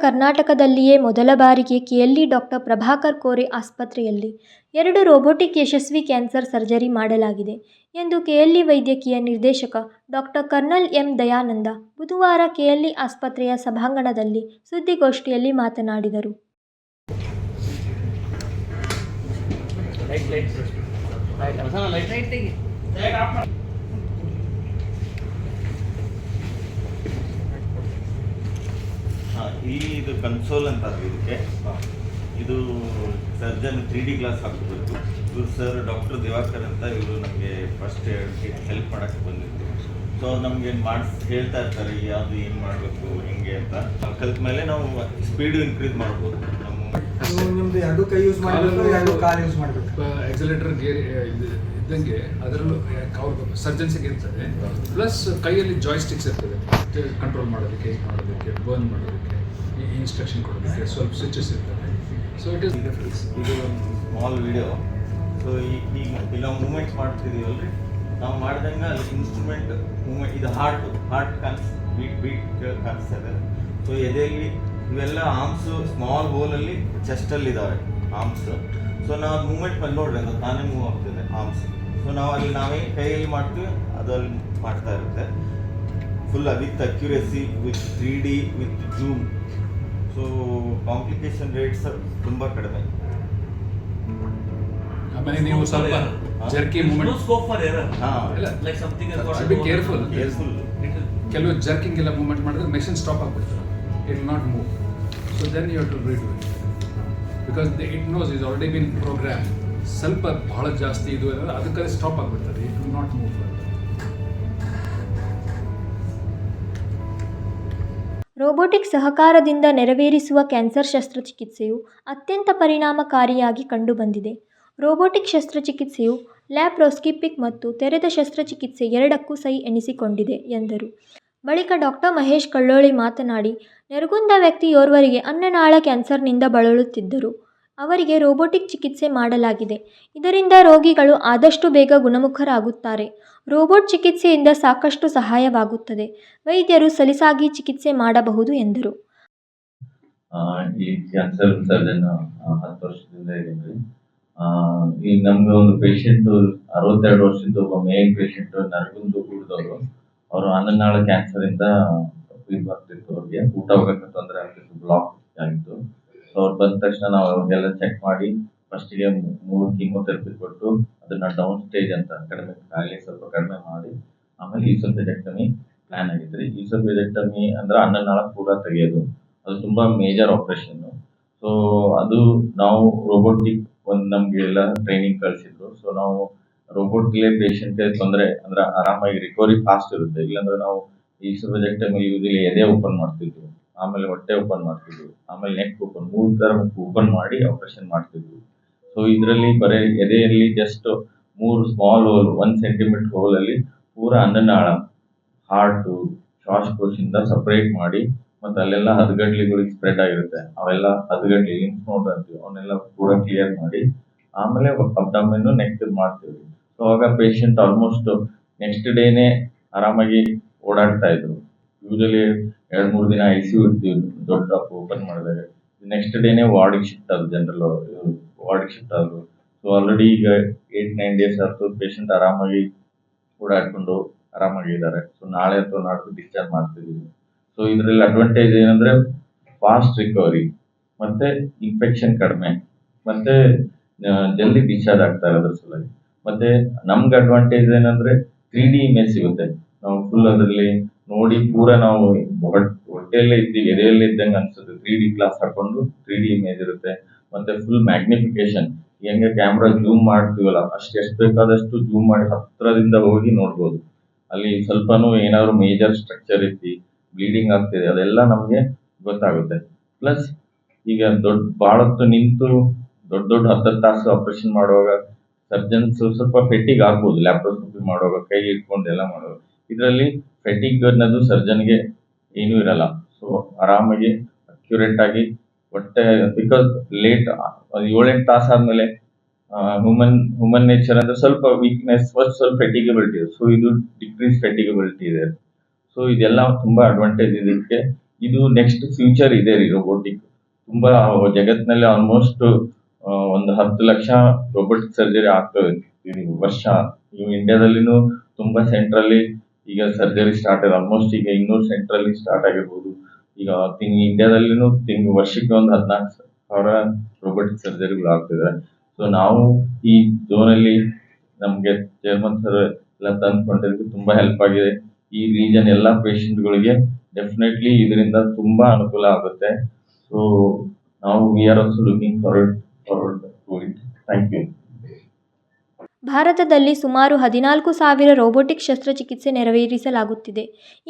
ಕರ್ನಾಟಕದಲ್ಲಿಯೇ ಮೊದಲ ಬಾರಿಗೆ KLE doctor Prabhakar Kore ಆಸ್ಪತ್ರೆಯಲ್ಲಿ 2 ರೋಬೋಟಿಕ್ ಯಶಸ್ವಿ ಕ್ಯಾನ್ಸರ್ ಸರ್ಜರಿ ಮಾಡಲಾಗಿದೆ ಎಂದು ಕೆಎಲ್ಇ ವೈದ್ಯಕೀಯ ನಿರ್ದೇಶಕ ಡಾಕ್ಟರ್ ಕರ್ನಲ್ ಎಂ. ದಯಾನಂದ ಬುಧವಾರ ಕೆಎಲ್ಇ ಆಸ್ಪತ್ರೆಯ ಸಭಾಂಗಣದಲ್ಲಿ ಸುದ್ದಿಗೋಷ್ಠಿಯಲ್ಲಿ ಮಾತನಾಡಿದರು. ಇದು ಕನ್ಸೋಲ್ ಅಂತ ಇದಕ್ಕೆ ಇದು ಸರ್ಜನ್ 3D ಗ್ಲಾಸ್ ಹಾಕಬೇಕು. ಇವರು ಸರ್ ಡಾಕ್ಟರ್ ದಿವಾಕರ್ ಅಂತ, ಇವರು ನಮಗೆ ಫಸ್ಟ್ ಹೆಲ್ಪ್ ಮಾಡೋಕ್ಕೆ ಬಂದಿತ್ತು. ಸೊ ನಮಗೆ ಹೇಳ್ತಾ ಇರ್ತಾರೆ ಯಾವುದು ಏನು ಮಾಡಬೇಕು ಹೆಂಗೆ ಅಂತ. ಕಲ್ತ ಮೇಲೆ ನಾವು ಸ್ಪೀಡು ಇನ್ಕ್ರೀಸ್ ಮಾಡ್ಬೋದು. ನಿಮ್ದು ಎರಡು ಕೈ ಯೂಸ್ ಮಾಡಬೇಕು, ಎರಡು ಕಾಲು ಯೂಸ್ ಮಾಡಬೇಕು. ಎಕ್ಸಲೇಟರ್ ಗೇರ್ ಇದ್ದಂಗೆ ಅದರಲ್ಲೂ ಸರ್ಜನ್ಸಿಗೆ ಇರ್ತದೆ. ಪ್ಲಸ್ ಕೈಯಲ್ಲಿ ಜಾಯ್ಸ್ಟಿಕ್ಸ್ ಇರ್ತದೆ, ಕಂಟ್ರೋಲ್ ಮಾಡೋದಕ್ಕೆ, ಬರ್ನ್ ಮಾಡೋದಕ್ಕೆ, ಇನ್ಸ್ಟ್ರಕ್ಷನ್ ಕೊಡೋದಕ್ಕೆ ಸ್ವಲ್ಪ ಸ್ವಿಚಸ್ ಇರ್ತದೆ. ಸೊ ಇಟ್ ಈಸ್ ಇದು ಒಂದು ಸ್ಮಾಲ್ ವಿಡಿಯೋ. ಸೊ ಈಗ ನಾವು ಮೂಮೆಂಟ್ಸ್ ಮಾಡ್ತಿದ್ದೀವಲ್ರಿ, ನಾವು ಮಾಡ್ದಂಗೆ ಅಲ್ಲಿ ಇನ್ಸ್ಟ್ರೂಮೆಂಟ್ ಮೂಮೆಂಟ್, ಇದು ಹಾರ್ಟ್ ಬೀಟ್ ಕಾಣಿಸ್ತದೆ. ಸೊ ಎದೆಯಲ್ಲಿ ಇವೆಲ್ಲ ಆರ್ಮ್ಸು ಸ್ಮಾಲ್ ಹೋಲಲ್ಲಿ ಚೆಸ್ಟಲ್ಲಿ ಇದ್ದಾವೆ ಆರ್ಮ್ಸು. ಸೊ ನಾವು ಮೂಮೆಂಟ್ ಬಂದು ನೋಡ್ರಿ, ಅದು ತಾನೇ ಮೂವ್ ಆಗ್ತದೆ ಆರ್ಮ್ಸ್. ಸೊ ನಾವು ಅಲ್ಲಿ ನಾವೇ ಕೈಯಲ್ಲಿ ಮಾಡ್ತೀವಿ, ಅದು ಅಲ್ಲಿ ಮಾಡ್ತಾ ಇರುತ್ತೆ. Full with accuracy, with 3D, with zoom. So complication rates ತುಂಬ ಕಡಿಮೆ. ಆಮೇಲೆ ನೀವು ಸ್ವಲ್ಪ jerky movement, scope for error. Like something is got be careful. ಕೆಲವು ಜರ್ಕಿಂಗ್ ಎಲ್ಲ ಮೂವ್ಮೆಂಟ್ ಮಾಡಿದ್ರೆ ಮೆಷಿನ್ ಸ್ಟಾಪ್ ಆಗ್ಬಿಡ್ತದೆ, it will not move. So then you have to redo it because it knows is already been program. ಸ್ವಲ್ಪ ಬಹಳ ಜಾಸ್ತಿ ಇದು ಅದಕ್ಕೆ stop ಆಗ್ಬಿಡ್ತದೆ, it will not move. Robotic ಸಹಕಾರದಿಂದ ನೆರವೇರಿಸುವ ಕ್ಯಾನ್ಸರ್ ಶಸ್ತ್ರಚಿಕಿತ್ಸೆಯು ಅತ್ಯಂತ ಪರಿಣಾಮಕಾರಿಯಾಗಿ ಕಂಡುಬಂದಿದೆ. ರೋಬೋಟಿಕ್ ಶಸ್ತ್ರಚಿಕಿತ್ಸೆಯು ಲ್ಯಾಪ್ರೋಸ್ಕೋಪಿಕ್ ಮತ್ತು ತೆರೆದ ಶಸ್ತ್ರಚಿಕಿತ್ಸೆ ಎರಡಕ್ಕೂ ಸೈ ಎನಿಸಿಕೊಂಡಿದೆ ಎಂದರು. ಬಳಿಕ ಡಾಕ್ಟರ್ ಮಹೇಶ್ ಕಳ್ಳೋಳಿ ಮಾತನಾಡಿ, ನೆರಗುಂದ ವ್ಯಕ್ತಿಯೋರ್ವರಿಗೆ ಅನ್ನನಾಳ ಕ್ಯಾನ್ಸರ್ನಿಂದ ಬಳಲುತ್ತಿದ್ದರು. ಅವರಿಗೆ ರೋಬೋಟಿಕ್ ಚಿಕಿತ್ಸೆ ಮಾಡಲಾಗಿದೆ. ಇದರಿಂದ ರೋಗಿಗಳು ಆದಷ್ಟು ಬೇಗ ಗುಣಮುಖರಾಗುತ್ತಾರೆ. ರೋಬೋಟ್ ಚಿಕಿತ್ಸೆಯಿಂದ ಸಾಕಷ್ಟು ಸಹಾಯವಾಗುತ್ತದೆ. ವೈದ್ಯರು ಸಲೀಸಾಗಿ ಚಿಕಿತ್ಸೆ ಮಾಡಬಹುದು ಎಂದರು. ಈ ಕ್ಯಾನ್ಸರ್ ಸರ್ಜನ್ 10 ವರ್ಷದಿಂದ ಇದ್ದೀನಿ. ಈಗ ನಮ್ಗೆ ಒಂದು ಪೇಷಂಟ್ 62 ವರ್ಷದ ಒಬ್ಬ ಮೇಲ್ ಪೇಷಂಟ್ ನರಗುಂದ ಕೂಡಿದವರು. ಅವರು ಅನ್ನನಾಳ ಕ್ಯಾನ್ಸರ್ ಇಂದ ಫೀಲ್ ಆಗ್ತಿತ್ತು. ಅವ್ರಿಗೆ ಊಟ ಹೋಗಕ್ಕೆ ತೊಂದರೆ ಆಗ್ತಿತ್ತು, ಬ್ಲಾಕ್ ಆಗಿತ್ತು. ಅವ್ರು ಬಂದ ತಕ್ಷಣ ನಾವು ಅವ್ರಿಗೆಲ್ಲ ಚೆಕ್ ಮಾಡಿ ಫಸ್ಟಿಗೆ 3 ಕೀಮೋಥೆರಪಿ ಕೊಟ್ಟು ಅದನ್ನ ಡೌನ್ ಸ್ಟೇಜ್ ಅಂತ ಕಡಿಮೆ ಕಾಯಿಲೆ ಸ್ವಲ್ಪ ಕಡಿಮೆ ಮಾಡಿ ಆಮೇಲೆ ಈಸೋಫೆಜೆಕ್ಟಮಿ ಪ್ಲಾನ್ ಆಗಿದ್ರಿ. ಈಸೋಫೆಜೆಕ್ಟಮಿ ಅಂದ್ರೆ ಅನ್ನನಾಳ ಪೂರ ತೆಗೆಯೋದು, ಅದು ತುಂಬಾ ಮೇಜರ್ ಆಪರೇಷನ್. ಸೊ ಅದು ನಾವು ರೋಬೋಟಿಕ್ ಒಂದು ನಮ್ಗೆ ಎಲ್ಲ ಟ್ರೈನಿಂಗ್ ಕಳಿಸಿದ್ರು. ಸೊ ನಾವು ರೋಬೋಟ್ಗೆ ಪೇಷಂಟ್ಗೆ ತೊಂದರೆ ಅಂದ್ರೆ ಆರಾಮಾಗಿ ರಿಕವರಿ ಫಾಸ್ಟ್ ಇರುತ್ತೆ. ಇಲ್ಲಾಂದ್ರೆ ನಾವು ಈಸೋಫೆಜೆಕ್ಟಮಿ ಯೂಸಲಿ ಎದೆ ಓಪನ್ ಮಾಡ್ತಿದ್ವಿ, ಆಮೇಲೆ ಹೊಟ್ಟೆ ಓಪನ್ ಮಾಡ್ತಿದ್ವಿ, ಆಮೇಲೆ ನೆಕ್ ಓಪನ್, 3 ತರ ಓಪನ್ ಮಾಡಿ ಆಪರೇಷನ್ ಮಾಡ್ತಿದ್ವಿ. ಸೊ ಇದರಲ್ಲಿ ಬರೀ ಎದೆಯಲ್ಲಿ just 3 small hole, 1 centimetre hole ಅಲ್ಲಿ ಪೂರ ಅನ್ನನಾಳ, ಹಾರ್ಟ್, ಶ್ವಾಸಕೋಶದಿಂದ ಸಪರೇಟ್ ಮಾಡಿ ಮತ್ತೆ ಅಲ್ಲೆಲ್ಲ ಹದಗಡ್ಲಿಗಳಿಗೆ ಸ್ಪ್ರೆಡ್ ಆಗಿರುತ್ತೆ, ಅವೆಲ್ಲ ಹದಗಡ್ಲಿ ಲಿಂಫ್ ನೋಡ್ ಅಂತೀವಿ, ಅವನ್ನೆಲ್ಲ ಪೂರ ಕ್ಲಿಯರ್ ಮಾಡಿ ಆಮೇಲೆ ಅಬ್ಡಾಮಿನ್ ನೆಕ್ ಮಾಡ್ತೀವಿ. ಸೊ ಅವಾಗ ಪೇಷಂಟ್ ಆಲ್ಮೋಸ್ಟ್ ನೆಕ್ಸ್ಟ್ ಡೇನೆ ಆರಾಮಾಗಿ ಓಡಾಡ್ತಾ ಇದ್ರು. ಯೂಶಲಿ 2-3 ದಿನ ICU ಇರ್ತೀವಿ ದೊಡ್ಡ ಓಪನ್ ಮಾಡಿದಾಗ. ನೆಕ್ಸ್ಟ್ ಡೇನೆ ವಾರ್ಡಿಗೆ ಶಿಫ್ಟ್ ಆದ್ರು, ಜನರಲ್ ವಾರ್ಡಿಗೆ ಶಿಫ್ಟ್ ಆದ್ರು. ಸೊ ಆಲ್ರೆಡಿ ಈಗ 8-9 ಡೇಸ್ ಆಯ್ತು ಪೇಷಂಟ್ ಆರಾಮಾಗಿ ಓಡಾಡ್ಕೊಂಡು ಆರಾಮಾಗಿದ್ದಾರೆ. ಸೊ ನಾಳೆ ಅಥವಾ ನಾಡ್ದು ಡಿಸ್ಚಾರ್ಜ್ ಮಾಡ್ತಿದ್ದೀವಿ. ಸೊ ಇದರಲ್ಲಿ ಅಡ್ವಾಂಟೇಜ್ ಏನಂದ್ರೆ ಫಾಸ್ಟ್ ರಿಕವರಿ, ಮತ್ತೆ ಇನ್ಫೆಕ್ಷನ್ ಕಡಿಮೆ, ಮತ್ತೆ ಜಲ್ದಿ ಡಿಸ್ಚಾರ್ಜ್ ಆಗ್ತಾರೆ ಅದ್ರ ಸಲುವಾಗಿ. ಮತ್ತೆ ನಮ್ಗೆ ಅಡ್ವಾಂಟೇಜ್ ಏನಂದ್ರೆ 3D ಇಮೇಜ್ ಸಿಗುತ್ತೆ. ನಾವು ಫುಲ್ ಅದರಲ್ಲಿ ನೋಡಿ ಪೂರ ನಾವು ಹೊಟ್ಟೆಯಲ್ಲೇ ಇದ್ದೀವಿ, ಎದೆಯಲ್ಲೇ ಇದ್ದಂಗೆ ಅನ್ಸುತ್ತೆ. 3D ಗ್ಲಾಸ್ ಹಾಕೊಂಡು 3D ಇಮೇಜ್ ಇರುತ್ತೆ. ಮತ್ತೆ ಫುಲ್ ಮ್ಯಾಗ್ನಿಫಿಕೇಶನ್, ಹೆಂಗೆ ಕ್ಯಾಮ್ರಾ ಜೂಮ್ ಮಾಡ್ತೀವಲ್ಲ ಅಷ್ಟು ಎಷ್ಟು ಬೇಕಾದಷ್ಟು ಜೂಮ್ ಮಾಡಿ ಹತ್ರದಿಂದ ಹೋಗಿ ನೋಡ್ಬೋದು. ಅಲ್ಲಿ ಸ್ವಲ್ಪನೂ ಏನಾದ್ರು ಮೇಜರ್ ಸ್ಟ್ರಕ್ಚರ್ ಐತಿ, ಬ್ಲೀಡಿಂಗ್ ಆಗ್ತಿದೆ, ಅದೆಲ್ಲ ನಮ್ಗೆ ಗೊತ್ತಾಗುತ್ತೆ. ಪ್ಲಸ್ ಈಗ ಬಹಳತ್ತು ನಿಂತು ದೊಡ್ಡ 10 ತಾಸು ಆಪರೇಷನ್ ಮಾಡುವಾಗ ಸರ್ಜನ್ಸ್ ಸ್ವಲ್ಪ ಫೆಟಿಗ್ ಆಗ್ಬೋದು. ಲ್ಯಾಪ್ರೋಸ್ಕೋಪಿ ಮಾಡುವಾಗ ಕೈ ಇಟ್ಕೊಂಡು ಎಲ್ಲ ಮಾಡುವಾಗ ಇದರಲ್ಲಿ ಫೆಟಿಗ್ ಅನ್ನೋದು ಸರ್ಜನ್ಗೆ ಏನೂ ಇರಲ್ಲ. ಸೊ ಆರಾಮಾಗಿ ಅಕ್ಯುರೇಟ್ ಆಗಿ ಒಟ್ಟೆ, ಬಿಕಾಸ್ ಲೇಟ್ 7-8 ತಾಸು ಆದ್ಮೇಲೆ ಹ್ಯೂಮನ್ ನೇಚರ್ ಅಂದ್ರೆ ಸ್ವಲ್ಪ ವೀಕ್ನೆಸ್, ಸ್ವಲ್ಪ ಫೆಟಿಗಬಿಲಿಟಿ ಇದೆ. ಸೊ ಇದು ಡಿಕ್ರೀಸ್ ಫೆಟಿಗಬಿಲಿಟಿ ಇದೆ. ಸೊ ಇದೆಲ್ಲ ತುಂಬಾ ಅಡ್ವಾಂಟೇಜ್ ಇದಕ್ಕೆ. ಇದು ನೆಕ್ಸ್ಟ್ ಫ್ಯೂಚರ್ ಇದೆ ರೀ ರೋಬೋಟಿಕ್. ತುಂಬಾ ಜಗತ್ತಿನಲ್ಲಿ ಆಲ್ಮೋಸ್ಟ್ 10 ಲಕ್ಷ ರೋಬೋಟಿಕ್ ಸರ್ಜರಿ ಆಗ್ತವೆ ಈ ವರ್ಷ. ನೀವು ಇಂಡಿಯಾದಲ್ಲಿನೂ ತುಂಬಾ ಸೆಂಟ್ರಲ್ಲಿ ಈಗ ಸರ್ಜರಿ ಸ್ಟಾರ್ಟ್ ಆಗಿದೆ. ಆಲ್ಮೋಸ್ಟ್ ಈಗ 200 ಸೆಂಟ್ರಲ್ಲಿ ಸ್ಟಾರ್ಟ್ ಆಗಿರ್ಬೋದು. ಈಗ ಇಂಡಿಯಾದಲ್ಲಿನೂ ವರ್ಷಕ್ಕೆ 14,000 ರೋಬೋಟಿಕ್ ಸರ್ಜರಿಗಳು ಆಗ್ತಿದೆ. ಸೊ ನಾವು ಈ ಝೋನಲ್ಲಿ ನಮ್ಗೆ ಚೇರ್ಮನ್ ಸರ್ ಎಲ್ಲ ತಂದ್ಕೊಂಡಿದ್ದಕ್ಕೆ ತುಂಬಾ ಹೆಲ್ಪ್ ಆಗಿದೆ. ಈ ರೀಜನ್ ಎಲ್ಲಾ ಪೇಷಂಟ್ಗಳಿಗೆ ಡೆಫಿನೆಟ್ಲಿ ಇದರಿಂದ ತುಂಬಾ ಅನುಕೂಲ ಆಗುತ್ತೆ. ಸೊ ನಾವು we are also looking forward to it. Thank you. ಭಾರತದಲ್ಲಿ ಸುಮಾರು 14,000 ರೋಬೋಟಿಕ್ ಶಸ್ತ್ರಚಿಕಿತ್ಸೆ ನೆರವೇರಿಸಲಾಗುತ್ತಿದೆ.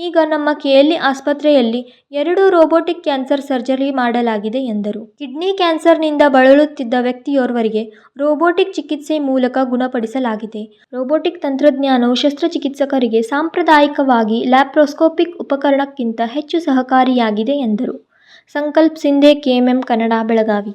ಈಗ ನಮ್ಮ ಕೆಎಲ್ಇ ಆಸ್ಪತ್ರೆಯಲ್ಲಿ 2 ರೋಬೋಟಿಕ್ ಕ್ಯಾನ್ಸರ್ ಸರ್ಜರಿ ಮಾಡಲಾಗಿದೆ ಎಂದರು. ಕಿಡ್ನಿ ಕ್ಯಾನ್ಸರ್ನಿಂದ ಬಳಲುತ್ತಿದ್ದ ವ್ಯಕ್ತಿಯೋರ್ವರಿಗೆ ರೋಬೋಟಿಕ್ ಚಿಕಿತ್ಸೆ ಮೂಲಕ ಗುಣಪಡಿಸಲಾಗಿದೆ. ರೋಬೋಟಿಕ್ ತಂತ್ರಜ್ಞಾನವು ಶಸ್ತ್ರಚಿಕಿತ್ಸಕರಿಗೆ ಸಾಂಪ್ರದಾಯಿಕವಾಗಿ ಲ್ಯಾಪ್ರೋಸ್ಕೋಪಿಕ್ ಉಪಕರಣಕ್ಕಿಂತ ಹೆಚ್ಚು ಸಹಕಾರಿಯಾಗಿದೆ ಎಂದರು. ಸಂಕಲ್ಪ್ ಸಿಂಧೆ, ಕೆಎಂಎಂ ಕನ್ನಡ, ಬೆಳಗಾವಿ.